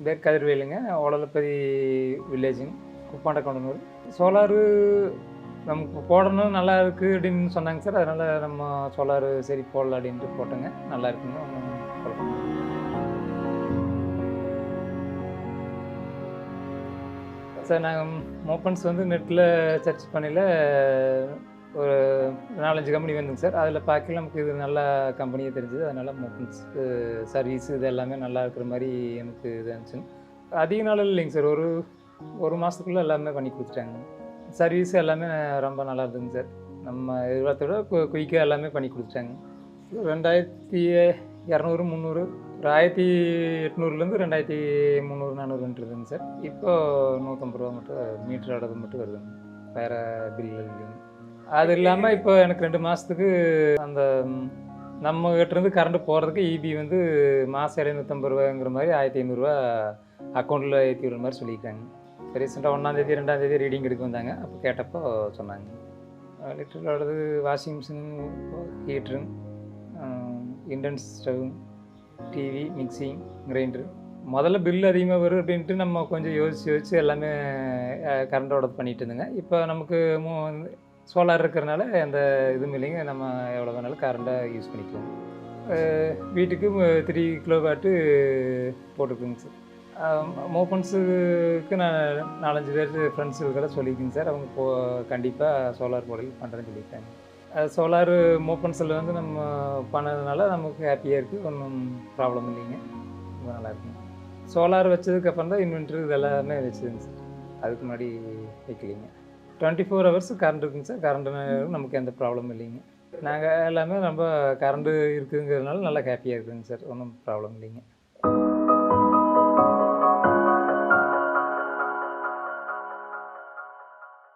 பேர் கதிர்வேலுங்க. ஓடலப்பதி வில்லேஜுங்க. குப்பாண்ட கொண்டனூர். சோலாரு நமக்கு போடணும் நல்லா இருக்குது அப்படின்னு சொன்னாங்க சார். அதனால் நம்ம சோலாரு சரி போடலாம் அப்படின்ட்டு போட்டோங்க. நல்லா இருக்குங்க. ஒன்றும் குழப்பம் இல்ல. சார் நாங்கள் மோப்பன்ஸ் வந்து நெட்டில் சர்ச் பண்ணையில ஒரு 4, 5 கம்பெனி வந்துங்க சார். அதில் பார்க்கையில நமக்கு இது நல்ல கம்பெனியே தெரிஞ்சுது. அதனால் மோப்பன்ஸு சர்வீஸு இது எல்லாமே நல்லா இருக்கிற மாதிரி எனக்கு இது இருந்துச்சுங்க. அதிக நாள் இல்லைங்க சார். ஒரு மாதத்துக்குள்ளே எல்லாமே பண்ணி கொடுத்துட்டாங்க. சர்வீஸ் எல்லாமே ரொம்ப நல்லா இருந்துங்க சார். நம்ம எதிர்பார்த்த விட குயிக்காக எல்லாமே பண்ணி கொடுத்துட்டாங்க. 2200, 300 ஒரு 1800லேருந்து 2300, 400 வந்துட்டுருதுங்க சார். இப்போ ரூ. 150 மட்டும் மீட்டர் அளவு மட்டும் வருதுங்க. வேறு பில் இல்லைங்க. அது இல்லாமல் இப்போ எனக்கு 2 மாதத்துக்கு அந்த நம்ம கிட்டேருந்து கரண்ட்டு போகிறதுக்கு ஈபி வந்து மாதம் ரூ. 750ங்கிற மாதிரி ரூ. 1500 அக்கௌண்ட்டில் ஏற்றி விடுற மாதிரி சொல்லியிருக்காங்க. ரீசெண்டாக 1ஆந்தேதி 2ஆந்தேதி ரீடிங் எடுக்க வந்தாங்க. அப்போ கேட்டப்போ சொன்னாங்க. எலக்ட்ரிக்கலோடது washing machine, heater, induction stove, TV, mixing, grinder. முதல்ல பில் அதிகமாக வரும் அப்படின்ட்டு நம்ம கொஞ்சம் யோசித்து எல்லாமே கரண்டோடது பண்ணிகிட்டு இருந்தோங்க. இப்போ நமக்கு சோலார் இருக்கிறனால எந்த இதுவும் இல்லைங்க. நம்ம எவ்வளோ வேணாலும் கரண்ட்டை யூஸ் பண்ணிக்கலாம். வீட்டுக்கு 3 கிலோவாட்டு போட்டுக்குங்க சார். மோப்பன்ஸுக்கு நான் 4, 5 பேர் ஃப்ரெண்ட்ஸுக்கெல்லாம் சொல்லியிருக்கேங்க சார். அவங்க கண்டிப்பாக சோலார் போடல் பண்ணுறேன்னு சொல்லியிருக்காங்க. சோலாரு மோப்பன்ஸில் வந்து நம்ம பண்ணதுனால நமக்கு ஹாப்பியாக இருக்குது. ஒன்றும் ப்ராப்ளம் இல்லைங்க. ரொம்ப நல்லா இருக்குங்க. சோலார் வச்சதுக்கப்புறம் தான் இன்வெர்ட்ரு இது எல்லாமே வச்சுதுங்க சார். அதுக்கு முன்னாடி வைக்கலிங்க. 24 ஹவர்ஸ் கரண்ட் இருக்குங்க சார். கரண்ட்டு நமக்கு எந்த ப்ராப்ளமும் இல்லைங்க. நாங்கள் எல்லாமே ரொம்ப கரண்ட்டு இருக்குதுங்கிறதுனால நல்லா ஹாப்பியாக இருக்குதுங்க சார். ஒன்றும் ப்ராப்ளம் இல்லைங்க.